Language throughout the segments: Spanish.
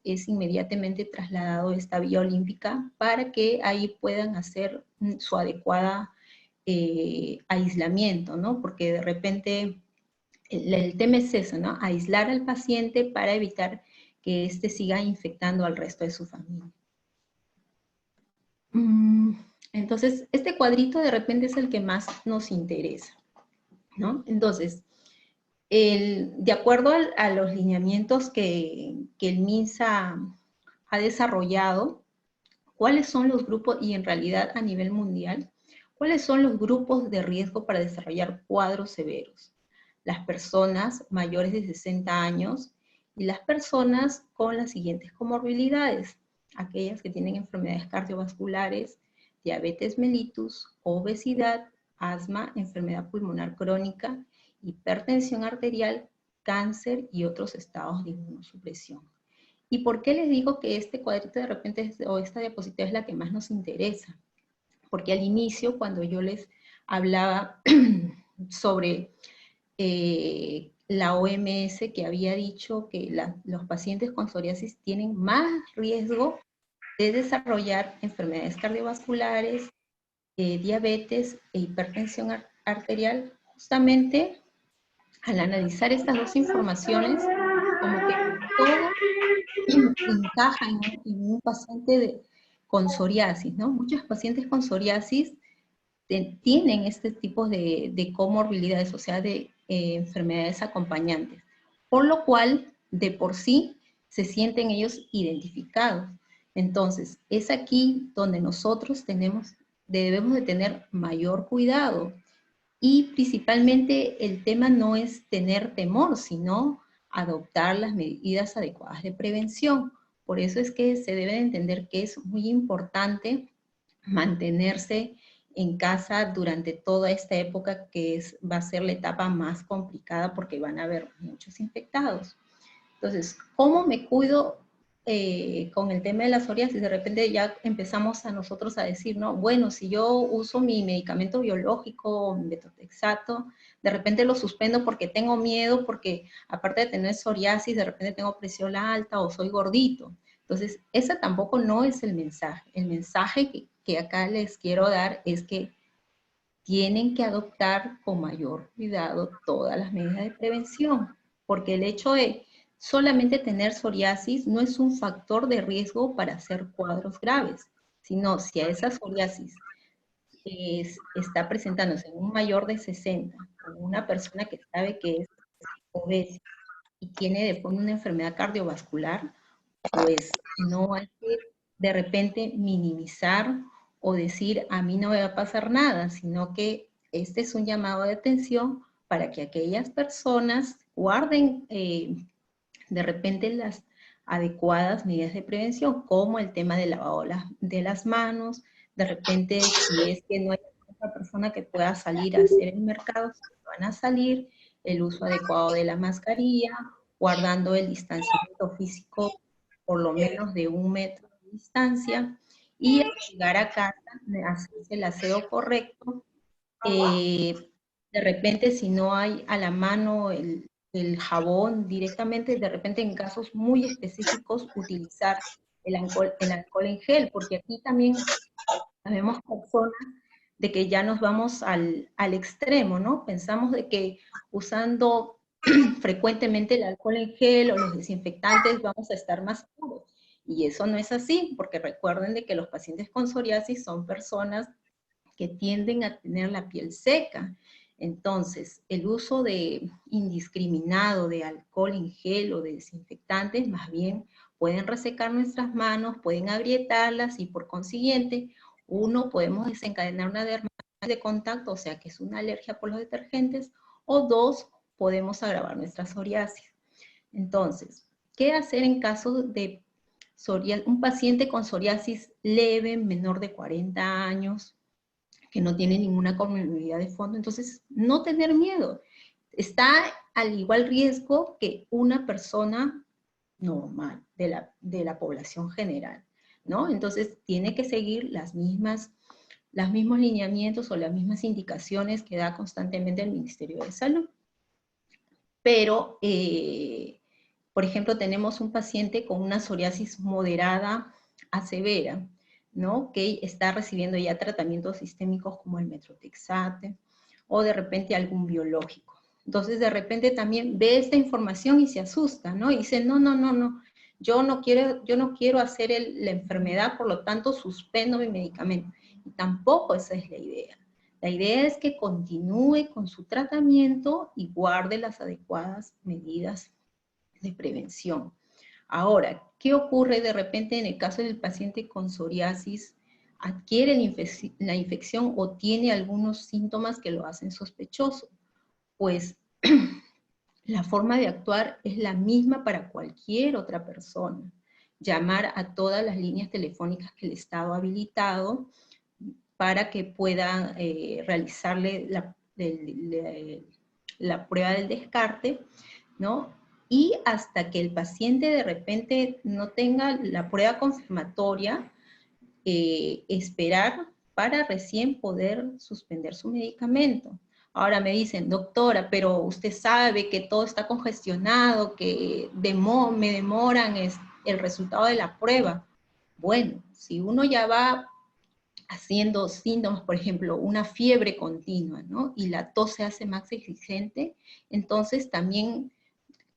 es inmediatamente trasladado a esta vía olímpica para que ahí puedan hacer su adecuada aislamiento, ¿no? Porque de repente el tema es eso, ¿no? Aislar al paciente para evitar que éste siga infectando al resto de su familia. Entonces, este cuadrito de repente es el que más nos interesa, ¿no? Entonces, de acuerdo a los lineamientos que el MINSA ha desarrollado, ¿cuáles son los grupos, y en realidad a nivel mundial, cuáles son los grupos de riesgo para desarrollar cuadros severos? Las personas mayores de 60 años y las personas con las siguientes comorbilidades, aquellas que tienen enfermedades cardiovasculares, diabetes mellitus, obesidad, asma, enfermedad pulmonar crónica, hipertensión arterial, cáncer y otros estados de inmunosupresión. ¿Y por qué les digo que este cuadrito de repente, o esta diapositiva es la que más nos interesa? Porque al inicio, cuando yo les hablaba sobre la OMS, que había dicho que los pacientes con psoriasis tienen más riesgo de desarrollar enfermedades cardiovasculares, diabetes e hipertensión arterial, justamente al analizar estas dos informaciones, como que todo encaja en un paciente con psoriasis, ¿no? Muchos pacientes con psoriasis tienen este tipo de comorbilidades, o sea, de enfermedades acompañantes, por lo cual, de por sí, se sienten ellos identificados. Entonces, es aquí donde nosotros debemos de tener mayor cuidado, y principalmente el tema no es tener temor, sino adoptar las medidas adecuadas de prevención. Por eso es que se debe de entender que es muy importante mantenerse en casa durante toda esta época que va a ser la etapa más complicada porque van a haber muchos infectados. Entonces, ¿cómo me cuido con el tema de la psoriasis? De repente ya empezamos a nosotros a decir, ¿no? Bueno, si yo uso mi medicamento biológico, mi metotrexato, de repente lo suspendo porque tengo miedo, porque aparte de tener psoriasis, de repente tengo presión alta o soy gordito. Entonces, ese tampoco no es el mensaje. El mensaje que acá les quiero dar es que tienen que adoptar con mayor cuidado todas las medidas de prevención, porque el hecho de solamente tener psoriasis no es un factor de riesgo para hacer cuadros graves, sino si a esa psoriasis está presentándose en un mayor de 60, o una persona que sabe que es obesa y tiene después una enfermedad cardiovascular, pues no hay que de repente minimizar o decir a mí no me va a pasar nada, sino que este es un llamado de atención para que aquellas personas guarden de repente las adecuadas medidas de prevención, como el tema del lavado de las manos, de repente si es que no hay otra persona que pueda salir a hacer el mercado, si van a salir, el uso adecuado de la mascarilla, guardando el distanciamiento físico por lo menos de 1 metro de distancia, y al llegar a casa, hacerse el aseo correcto. De repente, si no hay a la mano el jabón directamente, de repente en casos muy específicos utilizar el alcohol en gel, porque aquí también vemos personas de que ya nos vamos al extremo, ¿no? Pensamos de que usando frecuentemente el alcohol en gel o los desinfectantes vamos a estar más seguros. Y eso no es así, porque recuerden de que los pacientes con psoriasis son personas que tienden a tener la piel seca. Entonces, el uso indiscriminado de alcohol en gel o de desinfectantes, más bien pueden resecar nuestras manos, pueden agrietarlas y por consiguiente, uno, podemos desencadenar una dermatitis de contacto, o sea que es una alergia por los detergentes, o dos, podemos agravar nuestra psoriasis. Entonces, ¿qué hacer en caso de un paciente con psoriasis leve, menor de 40 años, que no tiene ninguna comorbilidad de fondo? Entonces, no tener miedo. Está al igual riesgo que una persona normal de la población general, ¿no? Entonces, tiene que seguir los mismos lineamientos o las mismas indicaciones que da constantemente el Ministerio de Salud. Pero, por ejemplo, tenemos un paciente con una psoriasis moderada a severa, ¿no? Que está recibiendo ya tratamientos sistémicos como el metotrexate, o de repente algún biológico. Entonces, de repente también ve esta información y se asusta, ¿no? Y dice, no, no, no, no, yo no quiero hacer la enfermedad, por lo tanto suspendo mi medicamento. Y tampoco esa es la idea. La idea es que continúe con su tratamiento y guarde las adecuadas medidas de prevención. Ahora, ¿qué ocurre de repente en el caso del paciente con psoriasis? Adquiere la infección o tiene algunos síntomas que lo hacen sospechoso. Pues la forma de actuar es la misma para cualquier otra persona. Llamar a todas las líneas telefónicas que el Estado ha habilitado para que puedan realizarle la prueba del descarte, ¿no? Y hasta que el paciente de repente no tenga la prueba confirmatoria, esperar para recién poder suspender su medicamento. Ahora me dicen, doctora, pero usted sabe que todo está congestionado, que me demoran el resultado de la prueba. Bueno, si uno ya va haciendo síntomas, por ejemplo, una fiebre continua, ¿no? Y la tos se hace más exigente, entonces también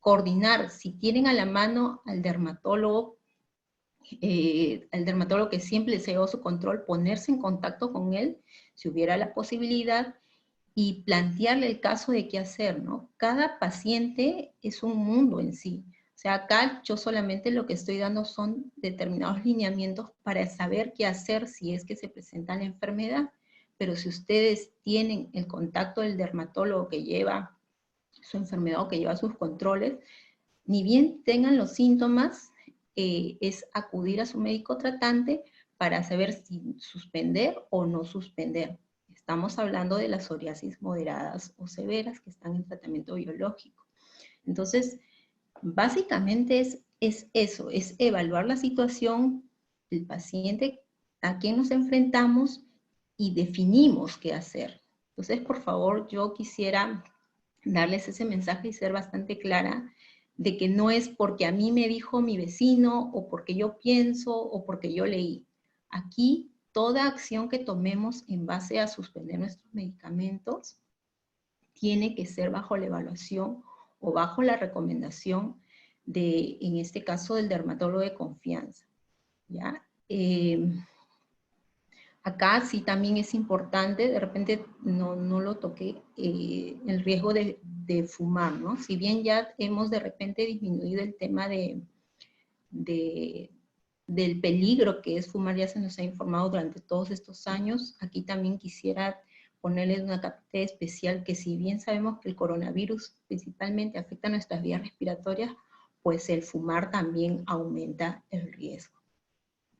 coordinar, si tienen a la mano al dermatólogo que siempre les llevó su control, ponerse en contacto con él, si hubiera la posibilidad, y plantearle el caso de qué hacer, ¿no? Cada paciente es un mundo en sí. O sea, acá yo solamente lo que estoy dando son determinados lineamientos para saber qué hacer si es que se presenta la enfermedad. Pero si ustedes tienen el contacto del dermatólogo que lleva su enfermedad o que lleva sus controles, ni bien tengan los síntomas, es acudir a su médico tratante para saber si suspender o no suspender. Estamos hablando de las psoriasis moderadas o severas que están en tratamiento biológico. Entonces, básicamente es eso, es evaluar la situación, el paciente a quien nos enfrentamos y definimos qué hacer. Entonces, por favor, yo quisiera darles ese mensaje y ser bastante clara de que no es porque a mí me dijo mi vecino, o porque yo pienso, o porque yo leí. Aquí, toda acción que tomemos en base a suspender nuestros medicamentos tiene que ser bajo la evaluación o bajo la recomendación de, en este caso, del dermatólogo de confianza, ¿ya? Acá sí también es importante, de repente no lo toqué, el riesgo de fumar, ¿no? Si bien ya hemos de repente disminuido el tema del peligro que es fumar, ya se nos ha informado durante todos estos años, aquí también quisiera ponerles una capita especial que si bien sabemos que el coronavirus principalmente afecta a nuestras vías respiratorias, pues el fumar también aumenta el riesgo.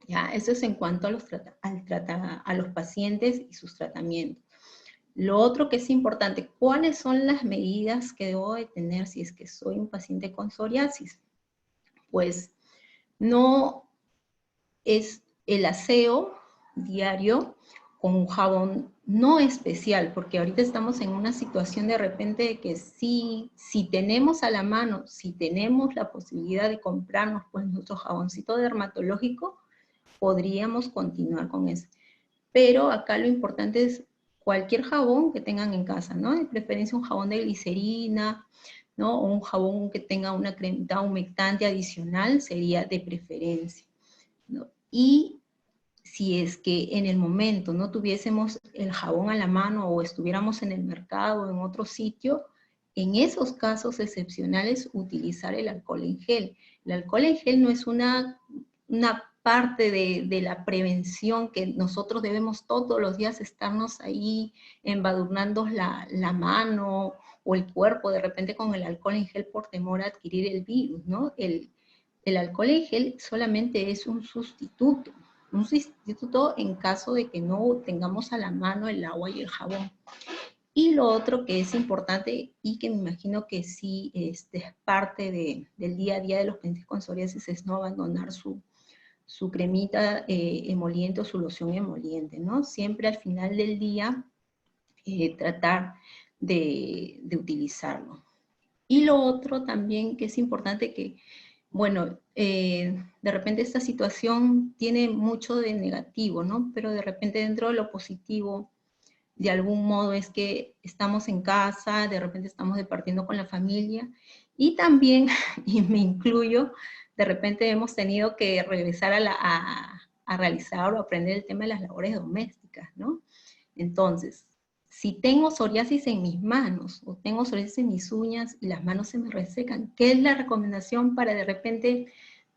¿Ya? Eso es en cuanto a los pacientes y sus tratamientos. Lo otro que es importante, ¿cuáles son las medidas que debo de tener si es que soy un paciente con psoriasis? Pues no es el aseo diario con un jabón no especial, porque ahorita estamos en una situación de repente de que si tenemos a la mano, si tenemos la posibilidad de comprarnos pues nuestro jaboncito dermatológico, podríamos continuar con eso. Pero acá lo importante es cualquier jabón que tengan en casa, ¿no? De preferencia un jabón de glicerina, ¿no? O un jabón que tenga una cremita humectante adicional sería de preferencia, ¿no? Y si es que en el momento no tuviésemos el jabón a la mano o estuviéramos en el mercado o en otro sitio, en esos casos excepcionales utilizar el alcohol en gel. El alcohol en gel no es una parte de la prevención que nosotros debemos todos los días estarnos ahí embadurnando la mano o el cuerpo de repente con el alcohol en gel por temor a adquirir el virus, ¿no? El alcohol en gel solamente es un sustituto en caso de que no tengamos a la mano el agua y el jabón. Y lo otro que es importante y que me imagino que sí es parte del día a día de los pacientes con psoriasis es no abandonar su cremita emoliente o su loción emoliente, ¿no? Siempre al final del día tratar de utilizarlo. Y lo otro también que es importante que, bueno, de repente esta situación tiene mucho de negativo, ¿no? Pero de repente dentro de lo positivo, de algún modo es que estamos en casa, de repente estamos departiendo con la familia, y también, y me incluyo, de repente hemos tenido que regresar a realizar o aprender el tema de las labores domésticas, ¿no? Entonces, si tengo psoriasis en mis manos, o tengo psoriasis en mis uñas y las manos se me resecan, ¿qué es la recomendación para de repente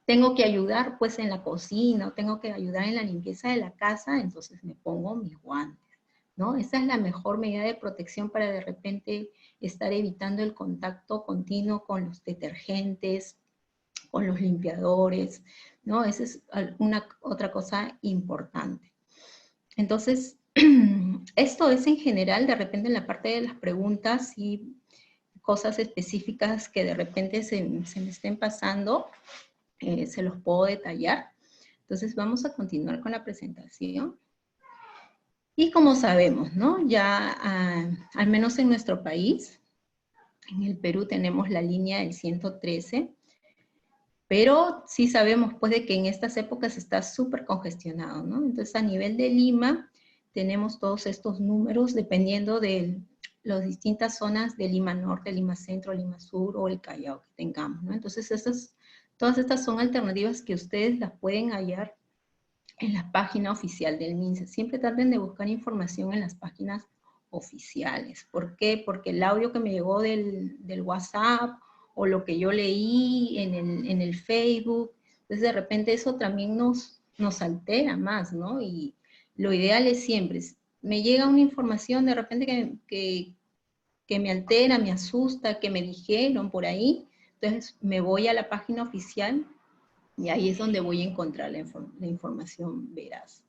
tengo que ayudar pues en la cocina, o tengo que ayudar en la limpieza de la casa? Entonces me pongo mis guantes, ¿no? Esa es la mejor medida de protección para de repente estar evitando el contacto continuo con los detergentes, con los limpiadores, ¿no? Esa es una otra cosa importante. Entonces, esto es en general, de repente en la parte de las preguntas y cosas específicas que de repente se me estén pasando, se los puedo detallar. Entonces vamos a continuar con la presentación. Y como sabemos, ¿no? Ya al menos en nuestro país, en el Perú tenemos la línea del 113, pero sí sabemos pues de que en estas épocas está súper congestionado, ¿no? Entonces a nivel de Lima tenemos todos estos números dependiendo de las distintas zonas de Lima Norte, Lima Centro, Lima Sur o el Callao que tengamos, ¿no? Entonces todas estas son alternativas que ustedes las pueden hallar en la página oficial del MINSA. Siempre traten de buscar información en las páginas oficiales. ¿Por qué? Porque el audio que me llegó del WhatsApp o lo que yo leí en el Facebook, entonces de repente eso también nos altera más, ¿no? Y lo ideal es siempre, me llega una información de repente que me altera, me asusta, que me dijeron por ahí, entonces me voy a la página oficial y ahí es donde voy a encontrar la información veraz.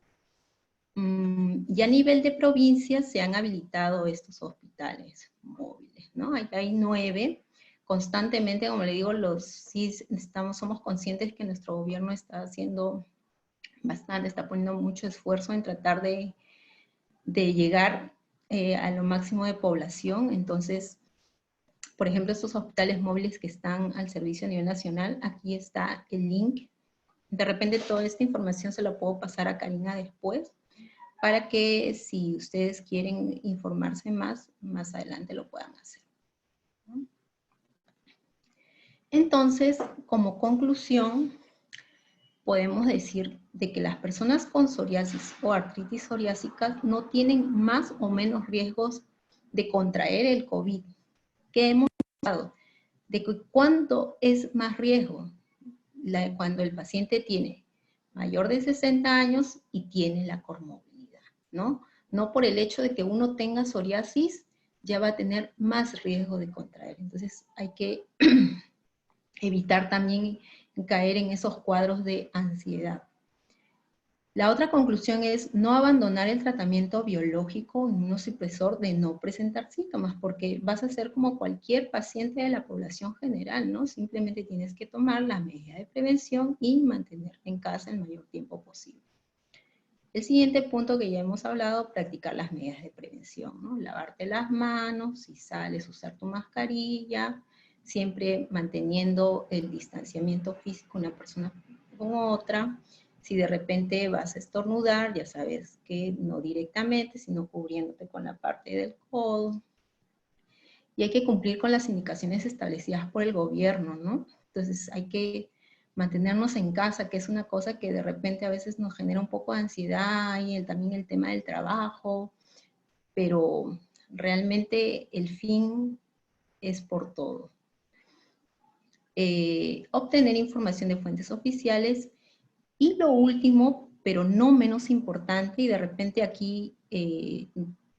Y a nivel de provincia se han habilitado estos hospitales móviles, ¿no? Hay 9. Constantemente, como le digo, sí somos conscientes que nuestro gobierno está haciendo bastante, está poniendo mucho esfuerzo en tratar de llegar a lo máximo de población. Entonces, por ejemplo, estos hospitales móviles que están al servicio a nivel nacional, aquí está el link. De repente toda esta información se la puedo pasar a Karina después, para que si ustedes quieren informarse más adelante lo puedan hacer. Entonces, como conclusión, podemos decir de que las personas con psoriasis o artritis psoriásica no tienen más o menos riesgos de contraer el COVID. ¿Qué hemos hablado? De que cuánto es más riesgo cuando el paciente tiene mayor de 60 años y tiene la comorbilidad, ¿no? No por el hecho de que uno tenga psoriasis, ya va a tener más riesgo de contraer. Entonces hay que evitar también caer en esos cuadros de ansiedad. La otra conclusión es no abandonar el tratamiento biológico inmunosupresor de no presentar síntomas, porque vas a ser como cualquier paciente de la población general, ¿no? Simplemente tienes que tomar las medidas de prevención y mantenerte en casa el mayor tiempo posible. El siguiente punto que ya hemos hablado, practicar las medidas de prevención, ¿no? Lavarte las manos, si sales, usar tu mascarilla, siempre manteniendo el distanciamiento físico una persona con otra. Si de repente vas a estornudar, ya sabes que no directamente, sino cubriéndote con la parte del codo. Y hay que cumplir con las indicaciones establecidas por el gobierno, ¿no? Entonces hay que mantenernos en casa, que es una cosa que de repente a veces nos genera un poco de ansiedad, y también el tema del trabajo, pero realmente el fin es por todo. Obtener información de fuentes oficiales. Y lo último, pero no menos importante, y de repente aquí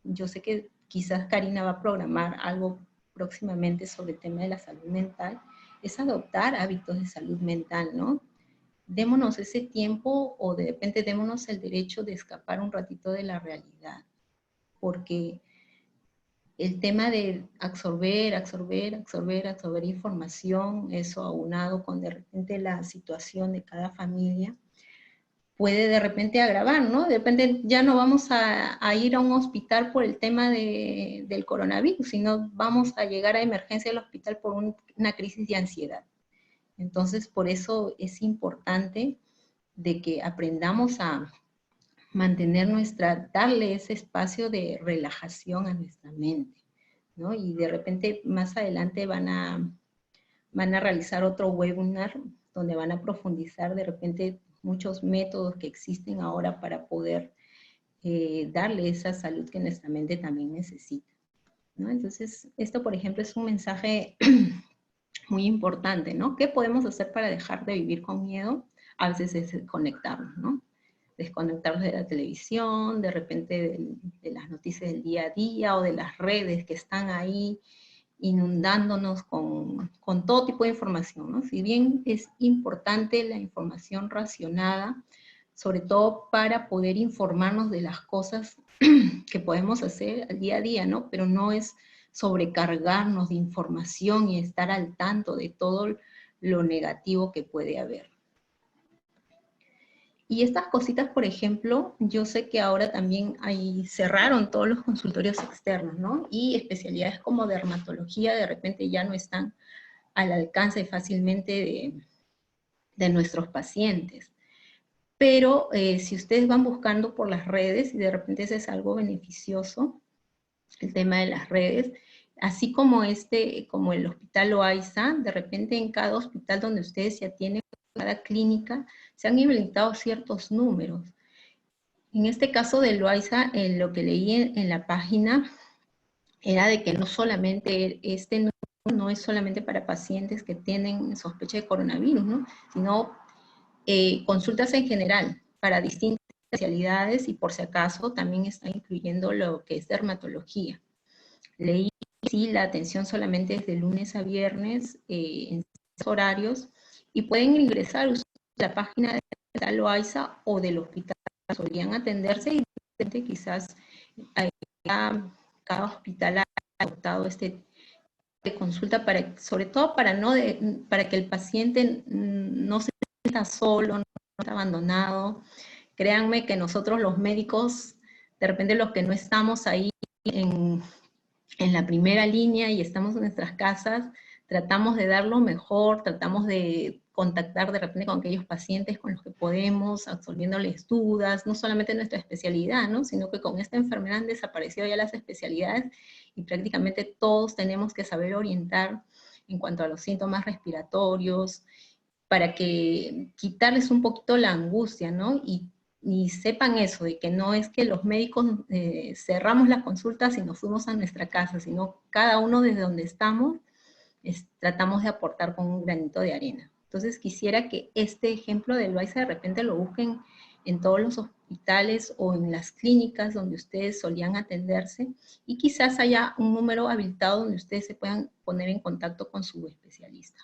yo sé que quizás Karina va a programar algo próximamente sobre el tema de la salud mental, es adoptar hábitos de salud mental, ¿no? Démonos ese tiempo, o de repente démonos el derecho de escapar un ratito de la realidad, porque el tema de absorber información, eso aunado con de repente la situación de cada familia, puede de repente agravar, ¿no? De repente ya no vamos a ir a un hospital por el tema del coronavirus, sino vamos a llegar a emergencia del hospital por una crisis de ansiedad. Entonces, por eso es importante de que aprendamos a mantener darle ese espacio de relajación a nuestra mente, ¿no? Y de repente más adelante van a realizar otro webinar donde van a profundizar de repente muchos métodos que existen ahora para poder darle esa salud que nuestra mente también necesita, ¿no? Entonces, esto, por ejemplo, es un mensaje muy importante, ¿no? ¿Qué podemos hacer para dejar de vivir con miedo? A veces es desconectarnos, ¿no? Desconectarnos de la televisión, de repente de las noticias del día a día o de las redes que están ahí inundándonos con todo tipo de información, ¿no? Si bien es importante la información racionada, sobre todo para poder informarnos de las cosas que podemos hacer al día a día, ¿no? Pero no es sobrecargarnos de información y estar al tanto de todo lo negativo que puede haber. Y estas cositas, por ejemplo, yo sé que ahora también cerraron todos los consultorios externos, ¿no? Y especialidades como dermatología de repente ya no están al alcance fácilmente de nuestros pacientes. Pero si ustedes van buscando por las redes, y de repente eso es algo beneficioso, el tema de las redes, así como como el Hospital Loaiza, de repente en cada hospital donde ustedes ya tienen, cada clínica, se han habilitado ciertos números. En este caso de Loaiza, lo que leí en la página era de que no solamente este número no es solamente para pacientes que tienen sospecha de coronavirus, ¿no? Sino consultas en general para distintas especialidades y por si acaso también está incluyendo lo que es dermatología. Leí, sí, la atención solamente es de lunes a viernes en horarios y pueden ingresar usando la página de Hospital Loaiza o del hospital solían atenderse y quizás cada hospital ha adoptado este de consulta sobre todo para que el paciente no se sienta solo, no esté abandonado. Créanme que nosotros los médicos, de repente los que no estamos ahí en la primera línea y estamos en nuestras casas, tratamos de dar lo mejor, tratamos de contactar de repente con aquellos pacientes con los que podemos, absolviéndoles dudas, no solamente en nuestra especialidad, ¿no? Sino que con esta enfermedad han desaparecido ya las especialidades y prácticamente todos tenemos que saber orientar en cuanto a los síntomas respiratorios, para que quitarles un poquito la angustia, ¿no? Y sepan eso, de que no es que los médicos cerramos las consultas y nos fuimos a nuestra casa, sino cada uno desde donde estamos tratamos de aportar con un granito de arena. Entonces quisiera que este ejemplo del Loaiza de repente lo busquen en todos los hospitales o en las clínicas donde ustedes solían atenderse y quizás haya un número habilitado donde ustedes se puedan poner en contacto con su especialista.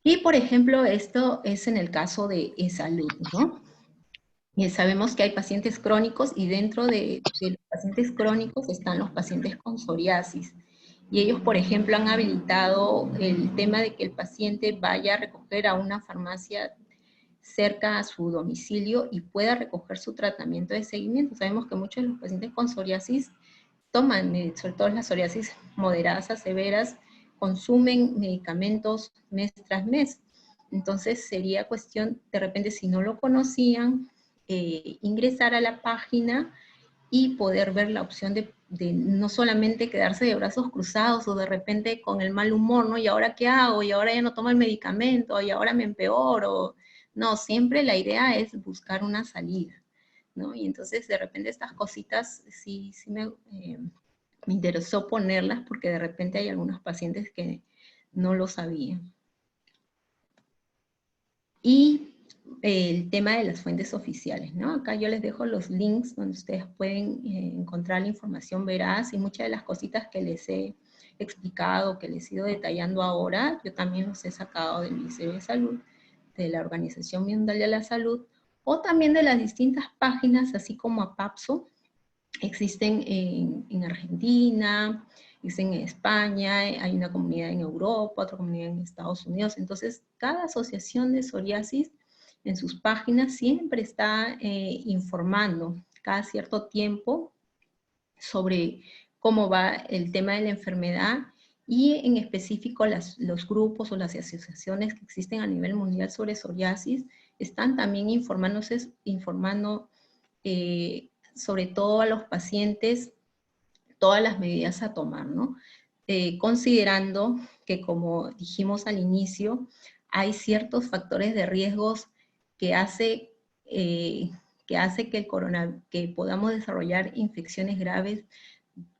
Y por ejemplo, esto es en el caso de salud, ¿no? Y sabemos que hay pacientes crónicos y dentro de los pacientes crónicos están los pacientes con psoriasis. Y ellos, por ejemplo, han habilitado el tema de que el paciente vaya a recoger a una farmacia cerca a su domicilio y pueda recoger su tratamiento de seguimiento. Sabemos que muchos de los pacientes con psoriasis toman, sobre todo las psoriasis moderadas a severas, consumen medicamentos mes tras mes. Entonces sería cuestión, de repente, si no lo conocían, ingresar a la página y poder ver la opción de no solamente quedarse de brazos cruzados o de repente con el mal humor, ¿no? ¿Y ahora qué hago? ¿Y ahora ya no tomo el medicamento? ¿Y ahora me empeoro? No, siempre la idea es buscar una salida, ¿no? Y entonces de repente estas cositas sí me interesó ponerlas porque de repente hay algunos pacientes que no lo sabían. Y el tema de las fuentes oficiales, ¿no? Acá yo les dejo los links donde ustedes pueden encontrar la información veraz y muchas de las cositas que les he explicado, que les he ido detallando ahora, yo también los he sacado del Ministerio de Salud, de la Organización Mundial de la Salud, o también de las distintas páginas, así como APAPSO, existen en Argentina, existen en España, hay una comunidad en Europa, otra comunidad en Estados Unidos. Entonces, cada asociación de psoriasis en sus páginas siempre está informando cada cierto tiempo sobre cómo va el tema de la enfermedad y en específico los grupos o las asociaciones que existen a nivel mundial sobre psoriasis están también informando sobre todo a los pacientes todas las medidas a tomar, ¿no? Considerando que, como dijimos al inicio, hay ciertos factores de riesgos que hace que podamos desarrollar infecciones graves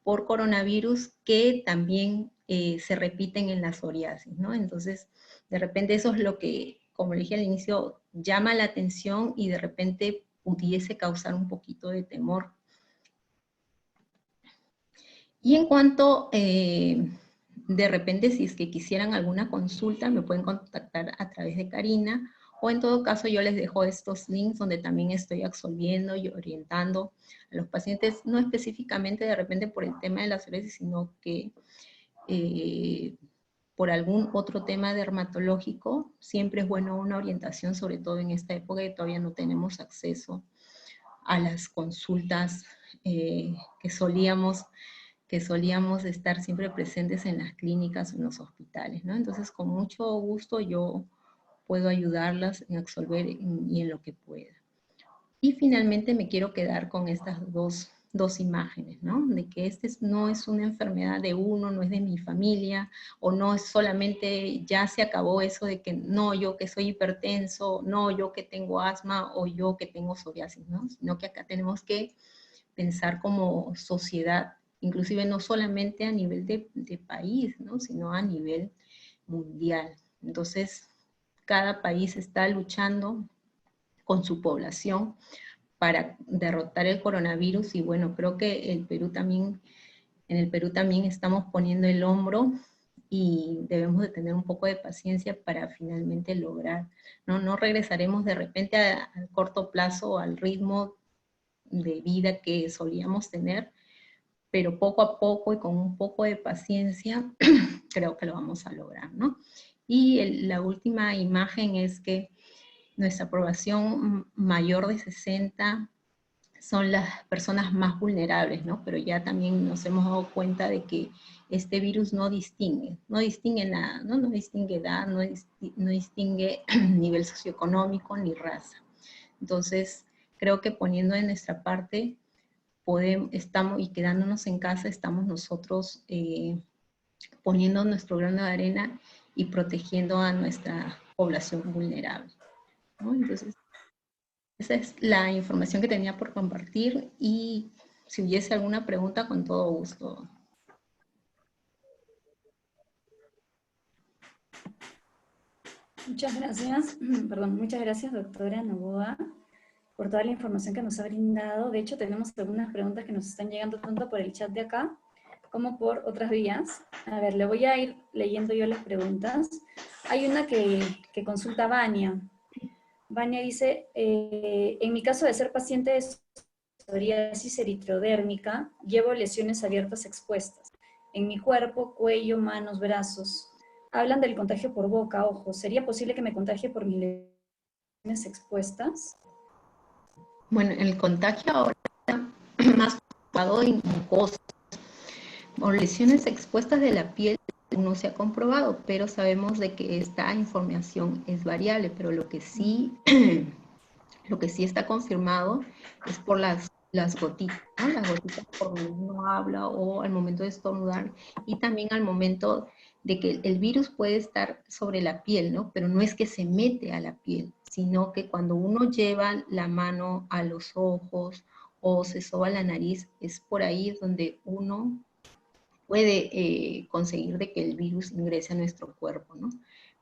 por coronavirus que también se repiten en la psoriasis, ¿no? Entonces, de repente eso es lo que, como le dije al inicio, llama la atención y de repente pudiese causar un poquito de temor. Y en cuanto, de repente, si es que quisieran alguna consulta, me pueden contactar a través de Karina, o en todo caso yo les dejo estos links donde también estoy absolviendo y orientando a los pacientes, no específicamente de repente por el tema de la psoriasis, sino que por algún otro tema dermatológico, siempre es bueno una orientación, sobre todo en esta época que todavía no tenemos acceso a las consultas que solíamos estar siempre presentes en las clínicas o en los hospitales, ¿no? Entonces, con mucho gusto yo puedo ayudarlas en absolver y en lo que pueda. Y finalmente me quiero quedar con estas dos imágenes, ¿no? De que no es una enfermedad de uno, no es de mi familia, o no es solamente, ya se acabó eso de que no, yo que soy hipertenso, no, yo que tengo asma, o yo que tengo psoriasis, ¿no? Sino que acá tenemos que pensar como sociedad, inclusive no solamente a nivel de país, ¿no? Sino a nivel mundial. Entonces, cada país está luchando con su población para derrotar el coronavirus y bueno, creo que en el Perú también estamos poniendo el hombro y debemos de tener un poco de paciencia para finalmente lograr, no regresaremos de repente al corto plazo al ritmo de vida que solíamos tener, pero poco a poco y con un poco de paciencia creo que lo vamos a lograr, ¿no? Y la última imagen es que nuestra población mayor de 60 son las personas más vulnerables, ¿no? Pero ya también nos hemos dado cuenta de que este virus no distingue nada, ¿no? No distingue edad, no distingue nivel socioeconómico ni raza. Entonces, creo que poniendo de nuestra parte, estamos, y quedándonos en casa, estamos nosotros poniendo nuestro grano de arena y protegiendo a nuestra población vulnerable, ¿no? Entonces, esa es la información que tenía por compartir y si hubiese alguna pregunta, con todo gusto. Muchas gracias, muchas gracias, doctora Novoa, por toda la información que nos ha brindado. De hecho, tenemos algunas preguntas que nos están llegando tanto por el chat de acá como por otras vías. A ver, le voy a ir leyendo yo las preguntas. Hay una que consulta Vania. Vania dice, en mi caso de ser paciente de psoriasis eritrodérmica, llevo lesiones abiertas expuestas en mi cuerpo, cuello, manos, brazos. Hablan del contagio por boca, ojo. ¿Sería posible que me contagie por mis lesiones expuestas? Bueno, el contagio ahora está más ocupado en mucosas o lesiones expuestas de la piel. No se ha comprobado, pero sabemos de que esta información es variable, pero lo que sí está confirmado es por las gotitas, ¿no? Las gotitas por donde uno habla o al momento de estornudar y también al momento de que el virus puede estar sobre la piel, ¿no? Pero no es que se mete a la piel, sino que cuando uno lleva la mano a los ojos o se soba la nariz, es por ahí donde uno puede conseguir de que el virus ingrese a nuestro cuerpo, ¿no?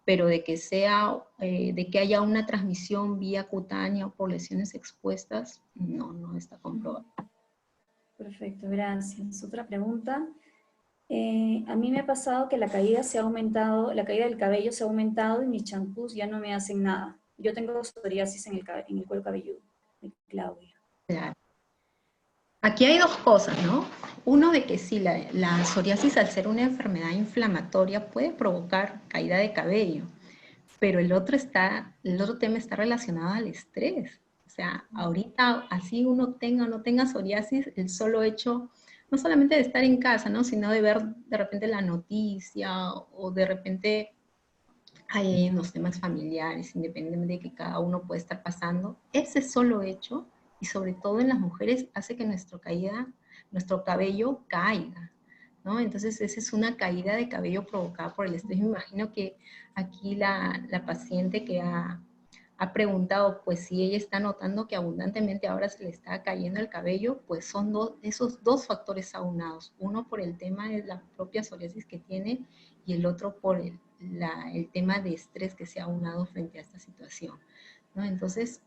Pero de que haya una transmisión vía cutánea o por lesiones expuestas, no está comprobado. Perfecto, gracias. Otra pregunta. A mí me ha pasado que la caída del cabello se ha aumentado y mis champús ya no me hacen nada. Yo tengo psoriasis en el cuero cabelludo, de Claudia. Claro. Aquí hay dos cosas, ¿no? Uno, de que sí, la psoriasis, al ser una enfermedad inflamatoria, puede provocar caída de cabello, pero el otro tema está relacionado al estrés. O sea, ahorita, así uno tenga o no tenga psoriasis, el solo hecho, no solamente de estar en casa, ¿no? Sino de ver de repente la noticia o de repente hay unos temas familiares, independientemente de que cada uno puede estar pasando, ese solo hecho, y sobre todo en las mujeres, hace que nuestro cabello caiga, ¿no? Entonces, esa es una caída de cabello provocada por el estrés. Me imagino que aquí la paciente que ha preguntado, pues si ella está notando que abundantemente ahora se le está cayendo el cabello, pues son esos dos factores aunados. Uno por el tema de la propia psoriasis que tiene y el otro por el tema de estrés que se ha aunado frente a esta situación, ¿no? Entonces,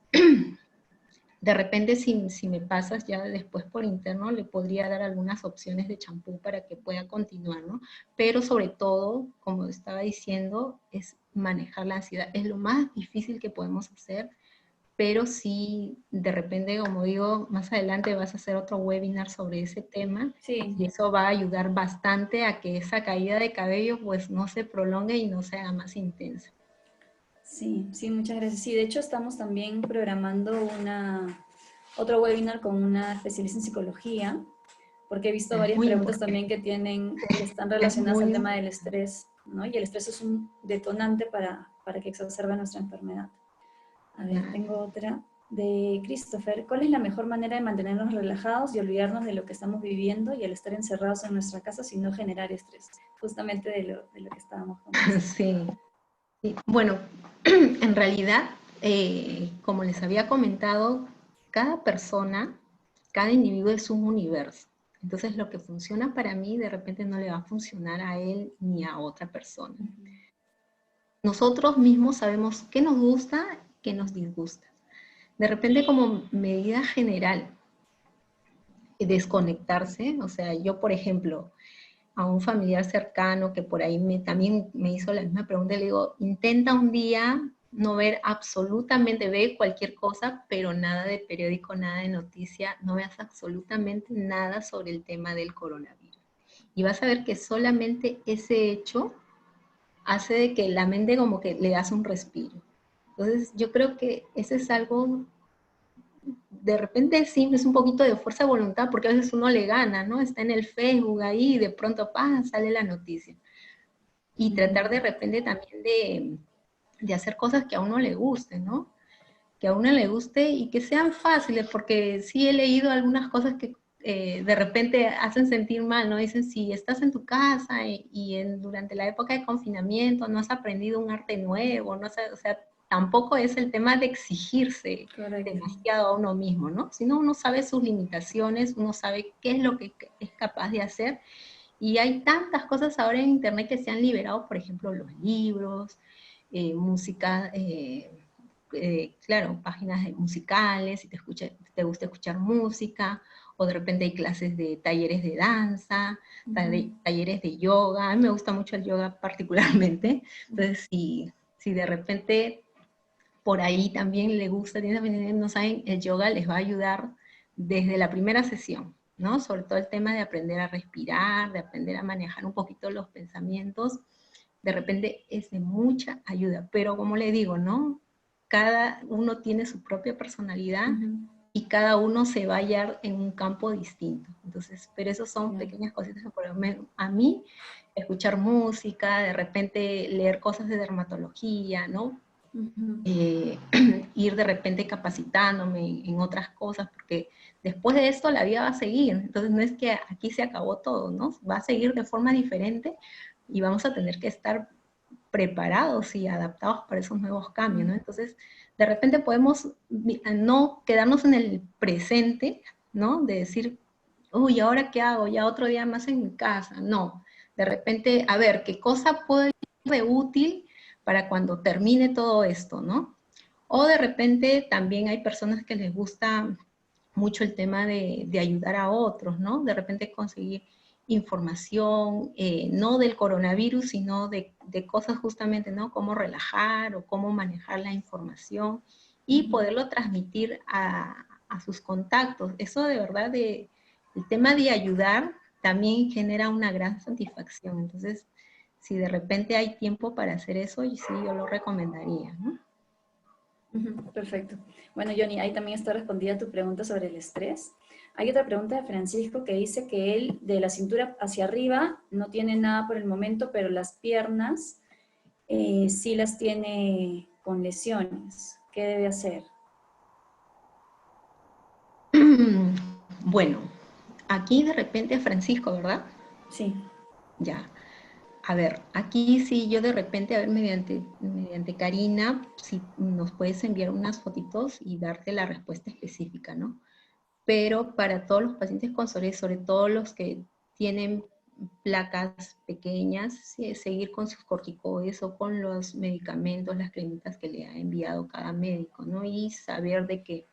de repente si me pasas ya después por interno, le podría dar algunas opciones de champú para que pueda continuar, ¿no? Pero sobre todo, como estaba diciendo, es manejar la ansiedad. Es lo más difícil que podemos hacer, pero sí, de repente, como digo, más adelante vas a hacer otro webinar sobre ese tema, Sí. y eso va a ayudar bastante a que esa caída de cabello pues no se prolongue y no sea más intensa. Sí, sí, muchas gracias. Sí, de hecho estamos también programando otro webinar con una especialista en psicología, porque he visto Es varias muy preguntas importante. también que están Es relacionadas al muy tema del importante. estrés, ¿no? Y el estrés es un detonante para que exacerbe nuestra enfermedad. A ver, Claro. tengo otra de Christopher. ¿Cuál es la mejor manera de mantenernos relajados y olvidarnos de lo que estamos viviendo y al estar encerrados en nuestra casa sin no generar estrés? Justamente de lo que estábamos conversando. Sí, sí. Bueno, en realidad, como les había comentado, cada persona, cada individuo es un universo. Entonces, lo que funciona para mí, de repente no le va a funcionar a él ni a otra persona. Nosotros mismos sabemos qué nos gusta, qué nos disgusta. De repente, como medida general, desconectarse, o sea, yo, por ejemplo, a un familiar cercano que por ahí también me hizo la misma pregunta, le digo, intenta un día no ver absolutamente, ve cualquier cosa, pero nada de periódico, nada de noticia, no veas absolutamente nada sobre el tema del coronavirus. Y vas a ver que solamente ese hecho hace de que la mente como que le das un respiro. Entonces yo creo que ese es algo, de repente sí, es un poquito de fuerza de voluntad, porque a veces uno le gana, ¿no? Está en el Facebook ahí y de pronto, ¡pam!, sale la noticia. Y tratar de repente también de hacer cosas que a uno le gusten, ¿no? Que a uno le guste y que sean fáciles, porque sí he leído algunas cosas que de repente hacen sentir mal, ¿no? Dicen, si estás en tu casa durante la época de confinamiento no has aprendido un arte nuevo, no sé, o sea, tampoco es el tema de exigirse Correcto. demasiado a uno mismo, ¿no? Sino uno sabe sus limitaciones, uno sabe qué es lo que es capaz de hacer, y hay tantas cosas ahora en internet que se han liberado, por ejemplo, los libros, música, claro, páginas musicales, si te gusta escuchar música, o de repente hay clases de talleres de danza, talleres de yoga. A mí me gusta mucho el yoga particularmente, entonces si de repente por ahí también le gusta, no saben, el yoga les va a ayudar desde la primera sesión, ¿no? Sobre todo el tema de aprender a respirar, de aprender a manejar un poquito los pensamientos, de repente es de mucha ayuda, pero como le digo, ¿no? Cada uno tiene su propia personalidad y cada uno se va a hallar en un campo distinto. Entonces, pero eso son pequeñas cositas que por lo menos a mí, escuchar música, de repente leer cosas de dermatología, ¿no? Ir de repente capacitándome en otras cosas, porque después de esto la vida va a seguir, entonces no es que aquí se acabó todo, ¿no? Va a seguir de forma diferente y vamos a tener que estar preparados y adaptados para esos nuevos cambios, ¿no? Entonces, de repente podemos no quedarnos en el presente, ¿no? De decir, uy, ¿ahora qué hago? Ya otro día más en mi casa. No, de repente, a ver, ¿qué cosa puede ser de útil para cuando termine todo esto, ¿no? O de repente también hay personas que les gusta mucho el tema de ayudar a otros, ¿no? De repente conseguir información, no del coronavirus, sino de cosas justamente, ¿no? Cómo relajar o cómo manejar la información y poderlo transmitir a sus contactos. Eso de verdad, el tema de ayudar también genera una gran satisfacción. Entonces, si de repente hay tiempo para hacer eso, y sí, yo lo recomendaría, ¿no? Perfecto. Bueno, Johnny, ahí también está respondida tu pregunta sobre el estrés. Hay otra pregunta de Francisco que dice que él de la cintura hacia arriba no tiene nada por el momento, pero las piernas sí las tiene con lesiones. ¿Qué debe hacer? Bueno, aquí de repente Francisco, ¿verdad? Sí. Ya. A ver, aquí sí yo de repente, a ver, mediante Karina, si nos puedes enviar unas fotitos y darte la respuesta específica, ¿no? Pero para todos los pacientes con psoriasis, sobre todo los que tienen placas pequeñas, sí, seguir con sus corticoides o con los medicamentos, las cremitas que le ha enviado cada médico, ¿no? Y saber de que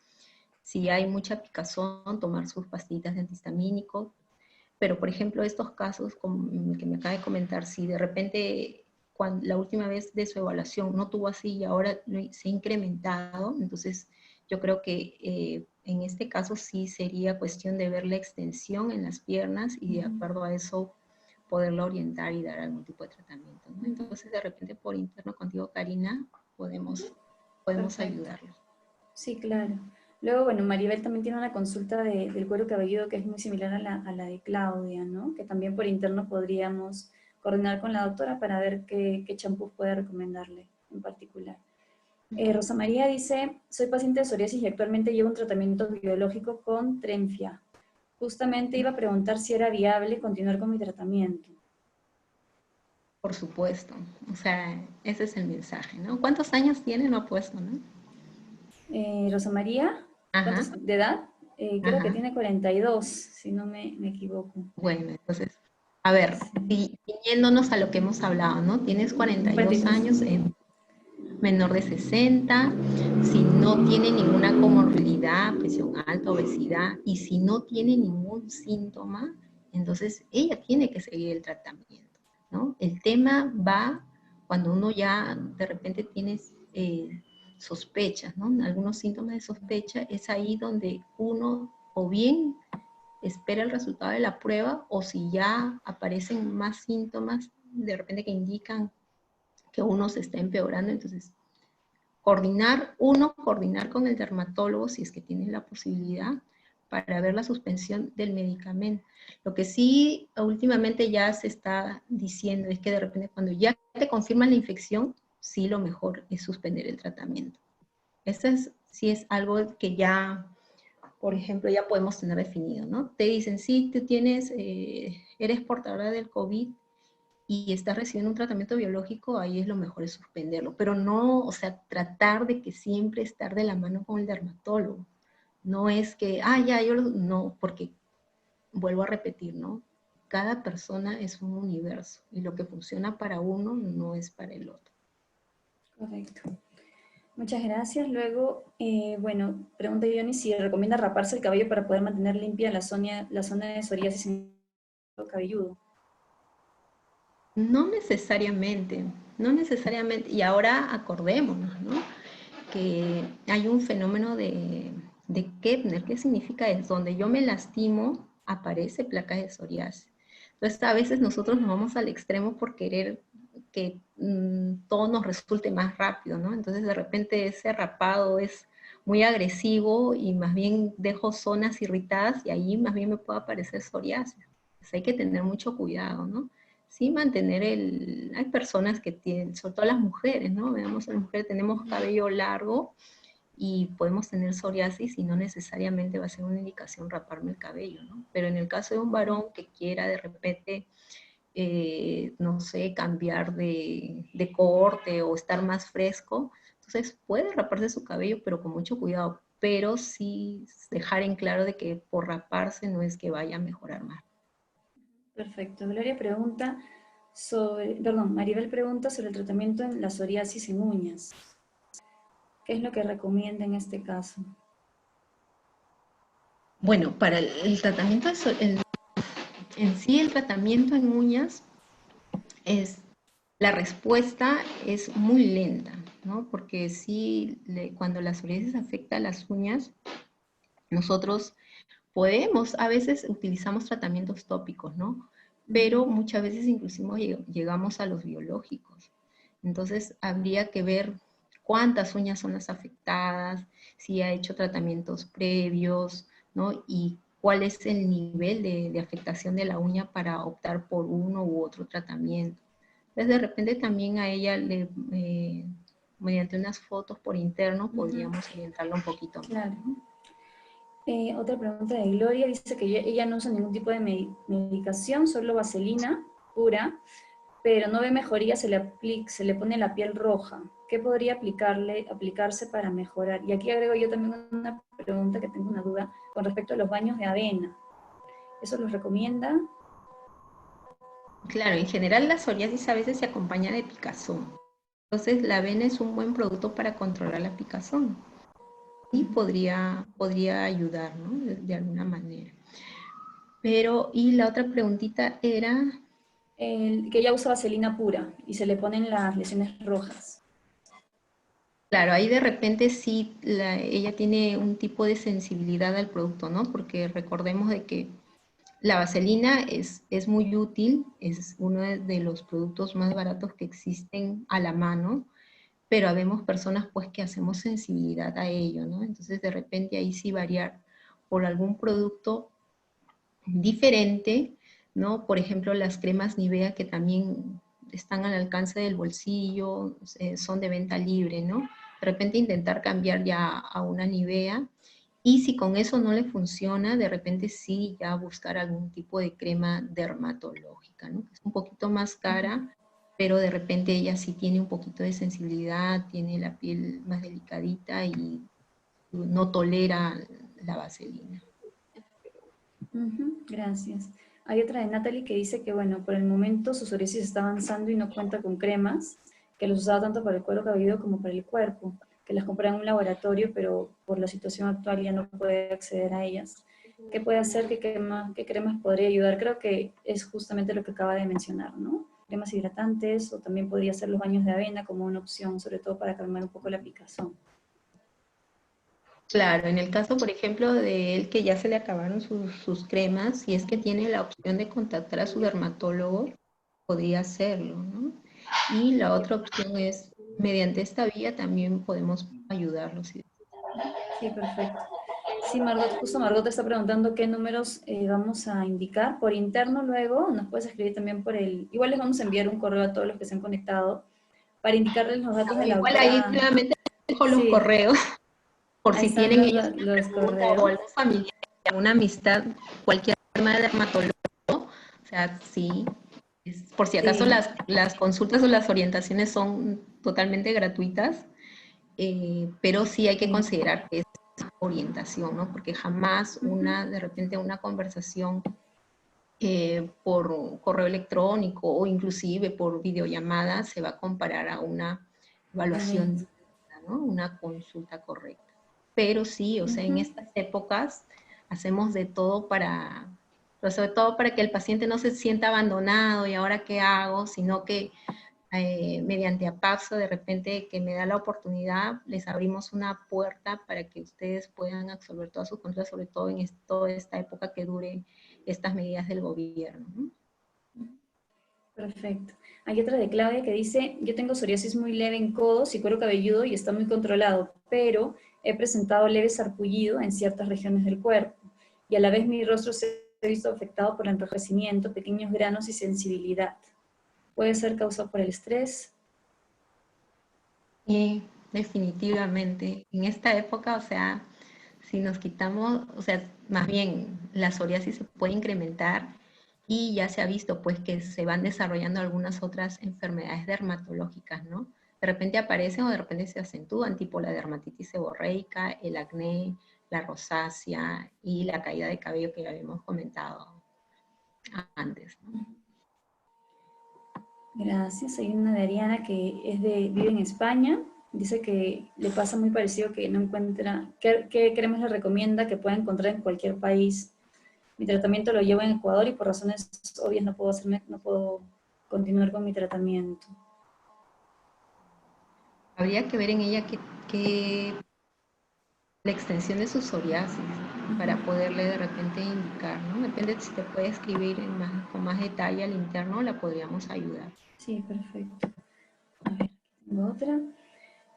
si hay mucha picazón, tomar sus pastillitas de antihistamínico. Pero, por ejemplo, estos casos como el que me acaba de comentar, si de repente la última vez de su evaluación no tuvo así y ahora se ha incrementado, entonces yo creo que en este caso sí sería cuestión de ver la extensión en las piernas y de acuerdo a eso poderlo orientar y dar algún tipo de tratamiento, ¿no? Entonces, de repente, por interno contigo, Karina, podemos Perfecto. ayudarlo. Sí, claro. Luego, bueno, Maribel también tiene una consulta del cuero cabelludo que es muy similar a la de Claudia, ¿no? Que también por interno podríamos coordinar con la doctora para ver qué champú puede recomendarle en particular. Rosa María dice, soy paciente de psoriasis y actualmente llevo un tratamiento biológico con Trenfia. Justamente iba a preguntar si era viable continuar con mi tratamiento. Por supuesto, o sea, ese es el mensaje, ¿no? ¿Cuántos años tiene? No ha puesto, ¿no? Rosa María, ¿cuántos Ajá, de edad? Creo que ajá. tiene 42, si no me equivoco. Bueno, entonces, a ver, Sí. yéndonos a lo que hemos hablado, ¿no? Tienes 42 42. años, menor de 60, si no tiene ninguna comorbilidad, presión alta, obesidad, y si no tiene ningún síntoma, entonces ella tiene que seguir el tratamiento, ¿no? El tema va cuando uno ya de repente tiene sospechas, ¿no? Algunos síntomas de sospecha, es ahí donde uno o bien espera el resultado de la prueba o si ya aparecen más síntomas de repente que indican que uno se está empeorando, entonces coordinar con el dermatólogo si es que tienen la posibilidad para ver la suspensión del medicamento. Lo que sí últimamente ya se está diciendo es que de repente cuando ya te confirman la infección, sí lo mejor es suspender el tratamiento. Eso es, sí es algo que ya, por ejemplo, ya podemos tener definido, ¿no? Te dicen, sí, tú tienes, eres portadora del COVID y estás recibiendo un tratamiento biológico, ahí es lo mejor es suspenderlo, pero no, o sea, tratar de que siempre estar de la mano con el dermatólogo. No es que, ya, no, porque vuelvo a repetir, ¿no? Cada persona es un universo y lo que funciona para uno no es para el otro. Correcto. Muchas gracias. Luego, bueno, pregunta Johnny si recomienda raparse el cabello para poder mantener limpia la zona de psoriasis en el cabelludo. No necesariamente, no necesariamente, y ahora acordémonos, ¿no? Que hay un fenómeno de Kepner. ¿Qué significa? Es donde yo me lastimo, aparece placa de psoriasis. Entonces, a veces nosotros nos vamos al extremo por querer que todo nos resulte más rápido, ¿no? Entonces, de repente ese rapado es muy agresivo y más bien dejo zonas irritadas y ahí más bien me puede aparecer psoriasis. Entonces, hay que tener mucho cuidado, ¿no? Sí, mantener hay personas que tienen, sobre todo las mujeres, ¿no? Veamos, las mujeres tenemos cabello largo y podemos tener psoriasis y no necesariamente va a ser una indicación raparme el cabello, ¿no? Pero en el caso de un varón que quiera de repente, no sé, cambiar de corte o estar más fresco, entonces puede raparse su cabello, pero con mucho cuidado, pero sí dejar en claro de que por raparse no es que vaya a mejorar más. Perfecto. Gloria pregunta perdón, Maribel pregunta sobre el tratamiento en la psoriasis en uñas. ¿Qué es lo que recomienda en este caso? Bueno, para el tratamiento, en sí el tratamiento en uñas es, la respuesta es muy lenta, ¿no? Porque sí, cuando la psoriasis afecta a las uñas, nosotros podemos, a veces utilizamos tratamientos tópicos, ¿no? pero muchas veces inclusive llegamos a los biológicos. Entonces habría que ver cuántas uñas son las afectadas, si ha hecho tratamientos previos, ¿no? Y cuál es el nivel de afectación de la uña para optar por uno u otro tratamiento. Entonces de repente también a ella, mediante unas fotos por interno, podríamos orientarla un poquito más. Claro. Otra pregunta de Gloria, dice que ella no usa ningún tipo de medicación, solo vaselina pura, pero no ve mejoría, se le pone la piel roja. ¿Qué podría aplicarse para mejorar? Y aquí agrego yo también una pregunta, que tengo una duda, con respecto a los baños de avena. ¿Eso los recomienda? Claro, en general la psoriasis a veces se acompaña de picazón. Entonces la avena es un buen producto para controlar la picazón y podría ayudar, ¿no? De alguna manera. Pero, y la otra preguntita era, Que ella usa vaselina pura y se le ponen las lesiones rojas. claro, ahí de repente sí ella tiene un tipo de sensibilidad al producto, ¿no? Porque recordemos de que la vaselina es muy útil, es uno de los productos más baratos que existen a la mano, pero habemos personas pues que hacemos sensibilidad a ello, ¿no? Entonces de repente ahí sí variar por algún producto diferente, ¿no? Por ejemplo, las cremas Nivea que también están al alcance del bolsillo, son de venta libre, ¿no? De repente intentar cambiar ya a una Nivea, y si con eso no le funciona, de repente sí ya buscar algún tipo de crema dermatológica, ¿no? Es un poquito más cara, pero de repente ella sí tiene un poquito de sensibilidad, tiene la piel más delicadita y no tolera la vaselina. Gracias. Hay otra de Natalie que dice que, bueno, por el momento su psoriasis está avanzando y no cuenta con cremas, que los usaba tanto para el cuero cabelludo como para el cuerpo, que las compré en un laboratorio, pero por la situación actual ya no puede acceder a ellas. ¿Qué puede hacer? ¿Qué cremas podría ayudar? Creo que es justamente lo que acaba de mencionar, ¿no? Cremas hidratantes, o también podría ser los baños de avena como una opción, sobre todo para calmar un poco la picazón. Claro, en el caso, por ejemplo, de él que ya se le acabaron sus cremas, si es que tiene la opción de contactar a su dermatólogo, podría hacerlo, ¿no? Y la otra opción es, mediante esta vía también podemos ayudarlos. ¿Sí? Sí, perfecto. Sí, Margot, justo Margot te está preguntando qué números vamos a indicar por interno luego. Nos puedes escribir también por el... Igual les vamos a enviar un correo a todos los que se han conectado para indicarles los datos de la Igual ahí doctora. nuevamente dejo los Sí, correos, por ahí si están tienen ellos una los pregunta o correos. algún familiar, alguna amistad, cualquier tema de dermatólogo, o sea, sí, por si acaso Sí. las consultas o las orientaciones son totalmente gratuitas, pero sí hay que Sí. considerar que es orientación, ¿no? Porque jamás de repente una conversación por correo electrónico o inclusive por videollamada se va a comparar a una evaluación, Correcto. ¿no? Una consulta correcta. Pero sí, o sea, en estas épocas hacemos de todo pero sobre todo para que el paciente no se sienta abandonado y ahora qué hago, sino que mediante APAPSO, de repente que me da la oportunidad, les abrimos una puerta para que ustedes puedan absolver todas sus consultas, sobre todo en toda esta época que dure estas medidas del gobierno, ¿no? Perfecto. Hay otra de Claudia que dice, yo tengo psoriasis muy leve en codos y cuero cabelludo y está muy controlado, pero he presentado leve sarpullido en ciertas regiones del cuerpo y a la vez mi rostro se ha visto afectado por enrojecimiento, pequeños granos y sensibilidad. Puede ser causado por el estrés. Y definitivamente, en esta época, o sea, si nos quitamos, o sea, más bien la psoriasis se puede incrementar y ya se ha visto pues que se van desarrollando algunas otras enfermedades dermatológicas, ¿no? De repente aparecen o de repente se acentúan, tipo la dermatitis seborreica, el acné, la rosácea y la caída de cabello que ya habíamos comentado antes, ¿no? Gracias. Hay una de Ariana que vive en España. Dice que le pasa muy parecido, que no encuentra, ¿qué cremas le recomienda que pueda encontrar en cualquier país? Mi tratamiento lo llevo en Ecuador y por razones obvias no puedo continuar con mi tratamiento. Habría que ver en ella qué la extensión de su psoriasis, para poderle de repente indicar, ¿no? Depende si te puede escribir con más detalle al interno, la podríamos ayudar. Sí, perfecto. A ver, tengo otra.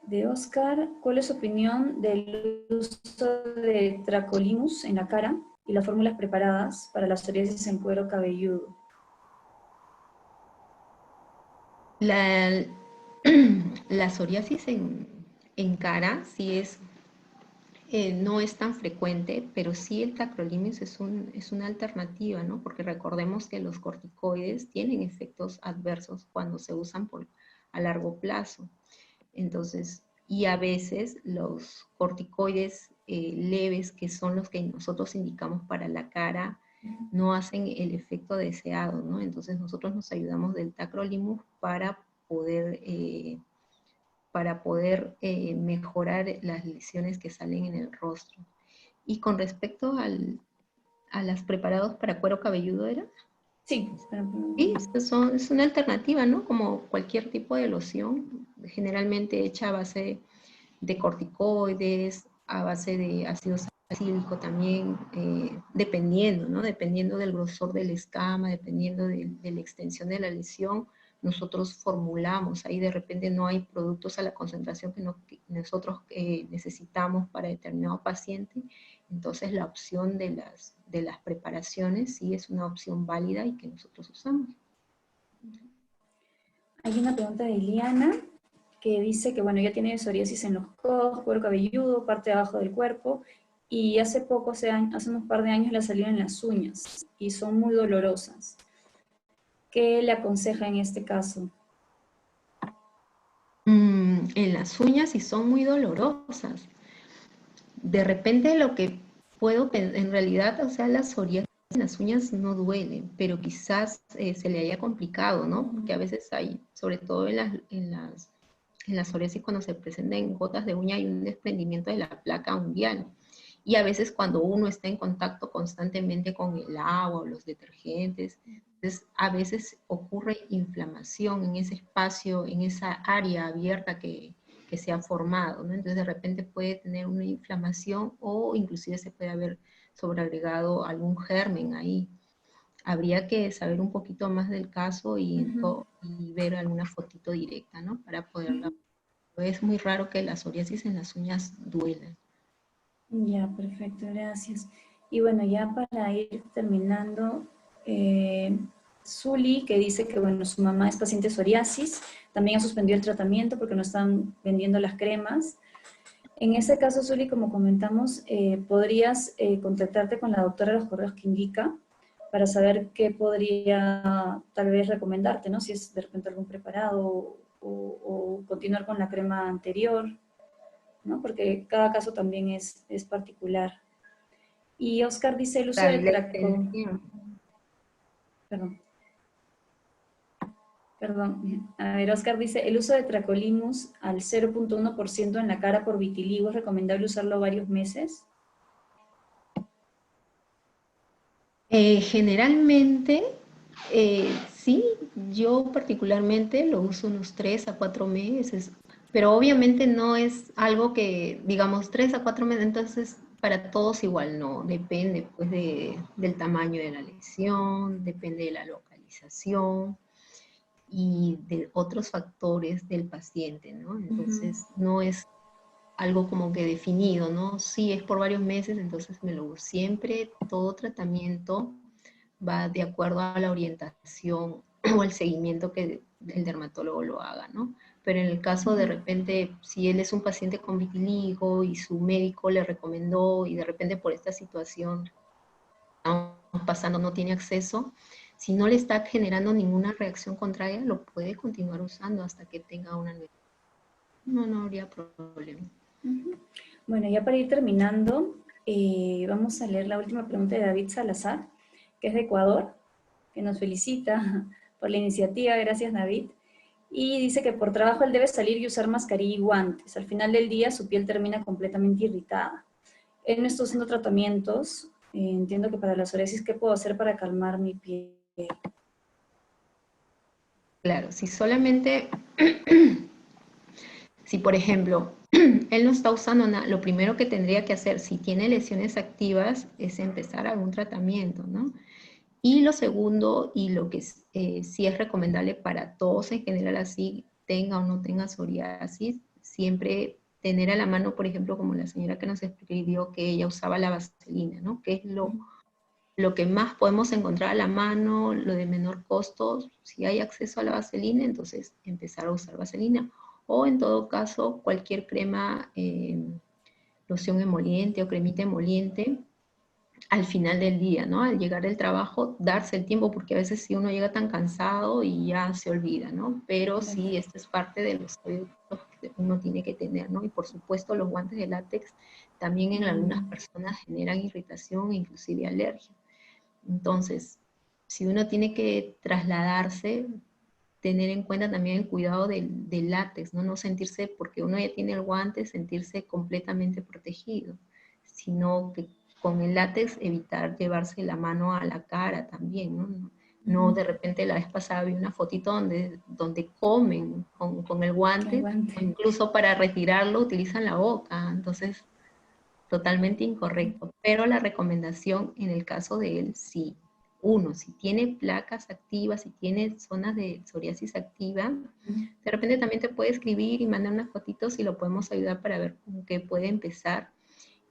De Oscar, ¿cuál es su opinión del uso de Tracolimus en la cara y las fórmulas preparadas para la psoriasis en cuero cabelludo? La, la psoriasis en cara sí no es tan frecuente, pero sí el tacrolimus es una alternativa, ¿no? Porque recordemos que los corticoides tienen efectos adversos cuando se usan a largo plazo. Entonces, y a veces los corticoides leves, que son los que nosotros indicamos para la cara, no hacen el efecto deseado, ¿no? Entonces nosotros nos ayudamos del tacrolimus para poder mejorar las lesiones que salen en el rostro. Y con respecto a las preparados para cuero cabelludo, ¿era? Sí, Sí, es una alternativa, ¿no? Como cualquier tipo de loción, generalmente hecha a base de corticoides, a base de ácido salicílico también, dependiendo, ¿no? Dependiendo del grosor de la escama, dependiendo de la extensión de la lesión, nosotros formulamos, ahí de repente no hay productos a la concentración que nosotros necesitamos para determinado paciente, entonces la opción de las preparaciones sí es una opción válida y que nosotros usamos. hay una pregunta de Eliana que dice que, bueno, ya tiene psoriasis en los codos, cuero cabelludo, parte de abajo del cuerpo, y hace poco, hace unos par de años, le salieron las uñas y son muy dolorosas. ¿Qué le aconseja en este caso? En las uñas y son muy dolorosas. De repente lo que en realidad, o sea, la psoriasis en las uñas no duele, pero quizás se le haya complicado, ¿no? Porque a veces hay, sobre todo en la psoriasis cuando se presentan gotas de uña hay un desprendimiento de la placa unguial. Y a veces cuando uno está en contacto constantemente con el agua o los detergentes, entonces a veces ocurre inflamación en ese espacio, en esa área abierta que se ha formado, ¿no? Entonces de repente puede tener una inflamación o inclusive se puede haber sobreagregado algún germen ahí. Habría que saber un poquito más del caso y ver alguna fotito directa, ¿no? Para poderla. Es muy raro que la psoriasis en las uñas duela. Ya, perfecto, gracias. Y bueno, ya para ir terminando, Zuli, que dice que bueno, su mamá es paciente de psoriasis, también ha suspendido el tratamiento porque no están vendiendo las cremas. En ese caso, Zuli, como comentamos, podrías contactarte con la doctora de los correos que indica para saber qué podría tal vez recomendarte, ¿no? Si es de repente algún preparado o continuar con la crema anterior, ¿no? Porque cada caso también es particular. Y Oscar dice el uso Claro, de y la extensión. Perdón. A ver, Oscar dice, el uso de Tracolimus al 0.1% en la cara por vitiligo, ¿es recomendable usarlo varios meses? Generalmente, sí, yo particularmente lo uso unos 3 a 4 meses, pero obviamente no es algo que, digamos, 3 a 4 meses, entonces para todos igual no, depende pues del tamaño de la lesión, depende de la localización y de otros factores del paciente, ¿no? Entonces no es algo como que definido, ¿no? Si es por varios meses, entonces me lo uso. Siempre todo tratamiento va de acuerdo a la orientación o el seguimiento que el dermatólogo lo haga, ¿no? Pero en el caso de repente, si él es un paciente con vitiligo y su médico le recomendó y de repente por esta situación estamos pasando no tiene acceso, si no le está generando ninguna reacción contraria, lo puede continuar usando hasta que tenga una nueva. No habría problema. Bueno, ya para ir terminando, vamos a leer la última pregunta de David Salazar, que es de Ecuador, que nos felicita por la iniciativa. Gracias, David. Y dice que por trabajo él debe salir y usar mascarilla y guantes. Al final del día su piel termina completamente irritada. Él no está usando tratamientos. Entiendo que para la psoriasis, ¿qué puedo hacer para calmar mi piel? Claro, si solamente, si por ejemplo él no está usando nada, lo primero que tendría que hacer, si tiene lesiones activas, es empezar algún tratamiento, ¿no? Y lo segundo, y lo que sí es recomendable para todos en general, así tenga o no tenga psoriasis, siempre tener a la mano, por ejemplo, como la señora que nos escribió que ella usaba la vaselina, ¿no? Que es lo que más podemos encontrar a la mano, lo de menor costo. Si hay acceso a la vaselina, entonces empezar a usar vaselina. O en todo caso, cualquier crema, loción emoliente o cremita emoliente, al final del día, ¿no? Al llegar del trabajo, darse el tiempo, porque a veces si uno llega tan cansado y ya se olvida, ¿no? Pero sí, esto es parte de los hábitos que uno tiene que tener, ¿no? Y por supuesto los guantes de látex también en algunas personas generan irritación e inclusive alergia. Entonces, si uno tiene que trasladarse, tener en cuenta también el cuidado del látex, ¿no? No sentirse, porque uno ya tiene el guante, sentirse completamente protegido, sino que con el látex evitar llevarse la mano a la cara también, ¿no? No de repente la vez pasada vi una fotito donde comen con el guante, o incluso para retirarlo utilizan la boca, entonces totalmente incorrecto. Pero la recomendación en el caso de él, sí. Uno, si tiene placas activas, si tiene zonas de psoriasis activa, de repente también te puede escribir y mandar unas fotitos y lo podemos ayudar para ver con qué puede empezar.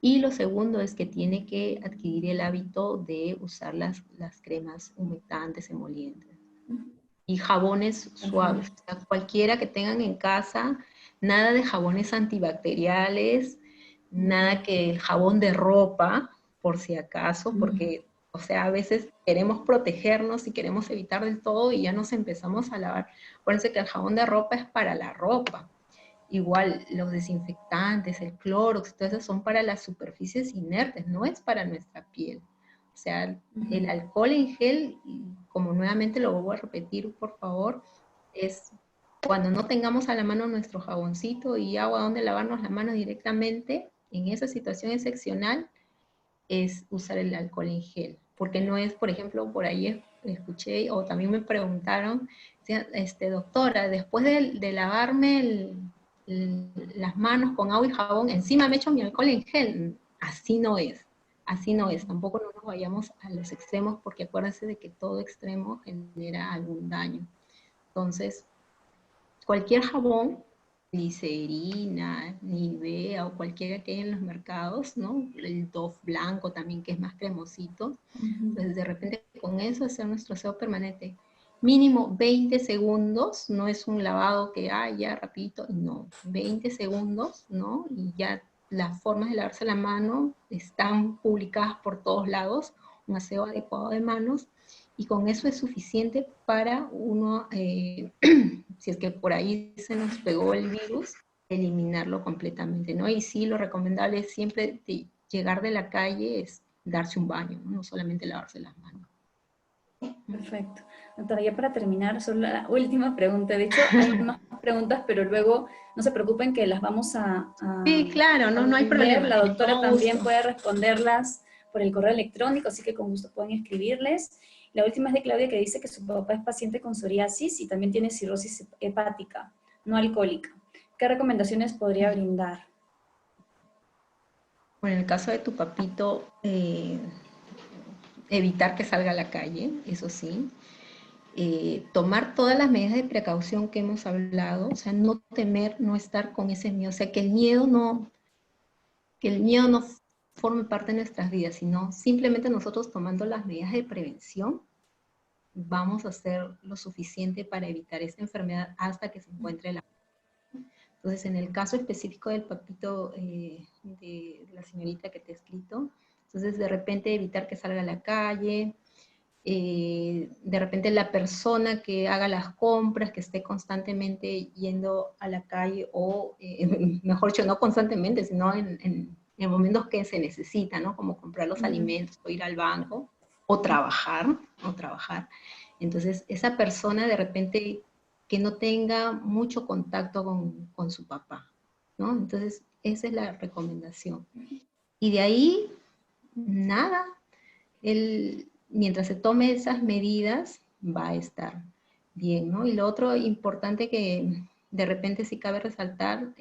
Y lo segundo es que tiene que adquirir el hábito de usar las cremas humectantes, emolientes. Y jabones suaves. O sea, cualquiera que tengan en casa, nada de jabones antibacteriales, nada que el jabón de ropa, por si acaso, porque, o sea, a veces queremos protegernos y queremos evitar del todo y ya nos empezamos a lavar. Acuérdense que el jabón de ropa es para la ropa. Igual los desinfectantes, el Clorox, todo eso son para las superficies inertes, no es para nuestra piel. O sea, el alcohol en gel, como nuevamente lo vuelvo a repetir, por favor, es cuando no tengamos a la mano nuestro jaboncito y agua donde lavarnos la mano directamente, en esa situación excepcional, es usar el alcohol en gel. Porque no es, por ejemplo, por ahí escuché, o también me preguntaron, doctora, después de lavarme las manos con agua y jabón, encima me echo mi alcohol en gel. Así no es. Así no es. Tampoco no nos vayamos a los extremos, porque acuérdense de que todo extremo genera algún daño. Entonces, cualquier jabón, glicerina, Nivea o cualquiera que hay en los mercados, ¿no? El Dove blanco también, que es más cremosito. Entonces, de repente con eso hacer nuestro aseo permanente. Mínimo 20 segundos, no es un lavado que, ya rapidito, no, 20 segundos, ¿no? Y ya las formas de lavarse la mano están publicadas por todos lados, un aseo adecuado de manos, y con eso es suficiente para uno, si es que por ahí se nos pegó el virus, eliminarlo completamente, ¿no? Y sí, lo recomendable es siempre llegar de la calle es darse un baño, ¿no? No solamente lavarse las manos. Perfecto. Doctora, ya para terminar, solo la última pregunta. De hecho, hay más preguntas, pero luego no se preocupen que las vamos Sí, claro, no hay leer. problema. La doctora también Gusto. puede responderlas por el correo electrónico, así que con gusto pueden escribirles. La última es de Claudia, que dice que su papá es paciente con psoriasis y también tiene cirrosis hepática, no alcohólica. ¿Qué recomendaciones podría brindar? Bueno, en el caso de tu papito, evitar que salga a la calle, eso sí. Tomar todas las medidas de precaución que hemos hablado, o sea, no temer, no estar con ese miedo, o sea, que el miedo no forme parte de nuestras vidas, sino simplemente nosotros tomando las medidas de prevención, vamos a hacer lo suficiente para evitar esa enfermedad hasta que se encuentre la. Entonces, en el caso específico del papito de la señorita que te he escrito, entonces de repente evitar que salga a la calle, de repente la persona que haga las compras, que esté constantemente yendo a la calle, o mejor dicho, no constantemente, sino en momentos que se necesita, ¿no? Como comprar los alimentos, o ir al banco, o trabajar. Entonces, esa persona de repente que no tenga mucho contacto con su papá, ¿no? Entonces, esa es la recomendación. Y de ahí, nada, mientras se tome esas medidas, va a estar bien, ¿no? Y lo otro importante que de repente sí cabe resaltar,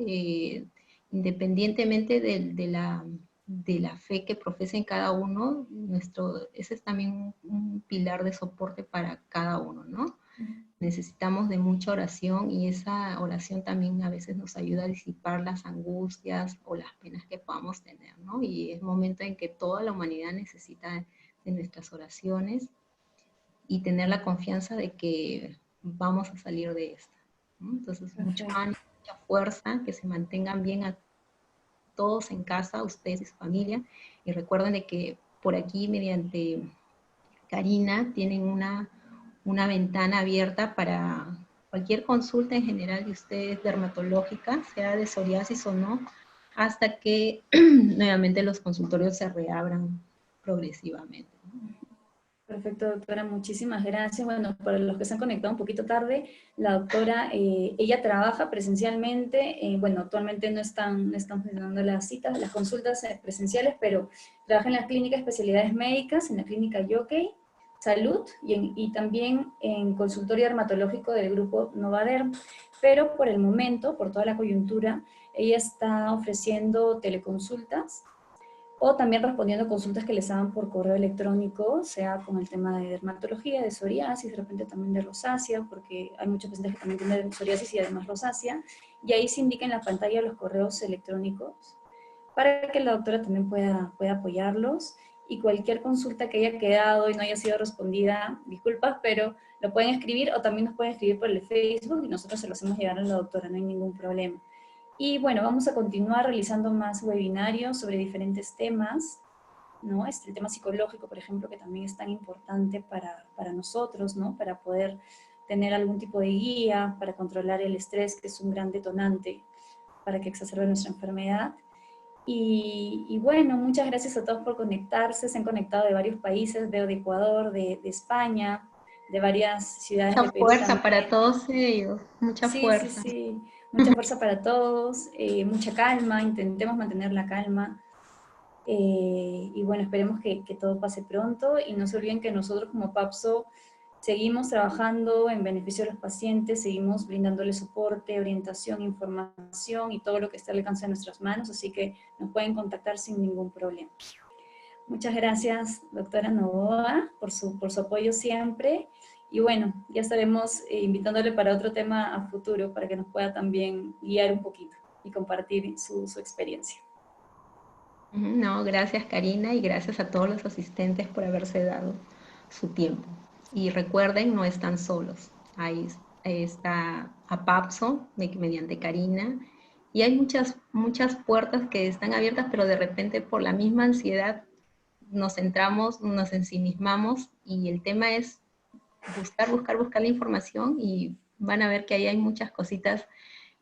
independientemente de la fe que profesen cada uno, ese es también un pilar de soporte para cada uno, ¿no? Necesitamos de mucha oración y esa oración también a veces nos ayuda a disipar las angustias o las penas que podamos tener, ¿no? Y es momento en que toda la humanidad necesita de nuestras oraciones y tener la confianza de que vamos a salir de esta, ¿no? Entonces, mucho Perfecto. ánimo, mucha fuerza, que se mantengan bien a todos en casa, ustedes y su familia, y recuerden de que por aquí, mediante Karina, tienen una ventana abierta para cualquier consulta en general de ustedes dermatológica, sea de psoriasis o no, hasta que nuevamente los consultorios se reabran progresivamente, ¿no? Perfecto, doctora, muchísimas gracias. Bueno, para los que se han conectado un poquito tarde, la doctora, ella trabaja presencialmente, bueno, actualmente no están funcionando las citas, las consultas presenciales, pero trabaja en la clínica de especialidades médicas, en la clínica Yockey Salud, y también en consultorio dermatológico del grupo Novaderm, pero por el momento, por toda la coyuntura, ella está ofreciendo teleconsultas, o también respondiendo consultas que les hagan por correo electrónico, sea con el tema de dermatología, de psoriasis, de repente también de rosácea, porque hay muchos pacientes que también tienen psoriasis y además rosácea, y ahí se indica en la pantalla los correos electrónicos para que la doctora también pueda apoyarlos, y cualquier consulta que haya quedado y no haya sido respondida, disculpas, pero lo pueden escribir o también nos pueden escribir por el Facebook y nosotros se lo hacemos llegar a la doctora, no hay ningún problema. Y bueno, vamos a continuar realizando más webinarios sobre diferentes temas, ¿no? El tema psicológico, por ejemplo, que también es tan importante para nosotros, ¿no? Para poder tener algún tipo de guía, para controlar el estrés, que es un gran detonante para que exacerbe nuestra enfermedad. Y bueno, muchas gracias a todos por conectarse, se han conectado de varios países, veo de Ecuador, de España, de varias ciudades de Mucha Perú fuerza para también. todos ellos, mucha Sí, sí, fuerza. sí. Mucha fuerza para todos, mucha calma, intentemos mantener la calma. Y bueno, esperemos que todo pase pronto y no se olviden que nosotros como PAPSO seguimos trabajando en beneficio de los pacientes, seguimos brindándoles soporte, orientación, información y todo lo que esté al alcance de nuestras manos, así que nos pueden contactar sin ningún problema. Muchas gracias, doctora Novoa, por su apoyo siempre. Y bueno, ya estaremos invitándole para otro tema a futuro, para que nos pueda también guiar un poquito y compartir su experiencia. No, gracias Karina y gracias a todos los asistentes por haberse dado su tiempo. Y recuerden, no están solos. Ahí está APAPSO, mediante Karina, y hay muchas puertas que están abiertas, pero de repente por la misma ansiedad nos centramos, nos ensimismamos, y el tema es buscar la información, y van a ver que ahí hay muchas cositas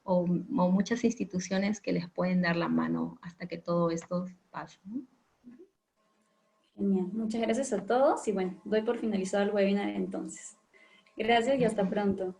o muchas instituciones que les pueden dar la mano hasta que todo esto pase, ¿no? Genial. Muchas gracias a todos y bueno, doy por finalizado el webinar entonces. Gracias y hasta pronto.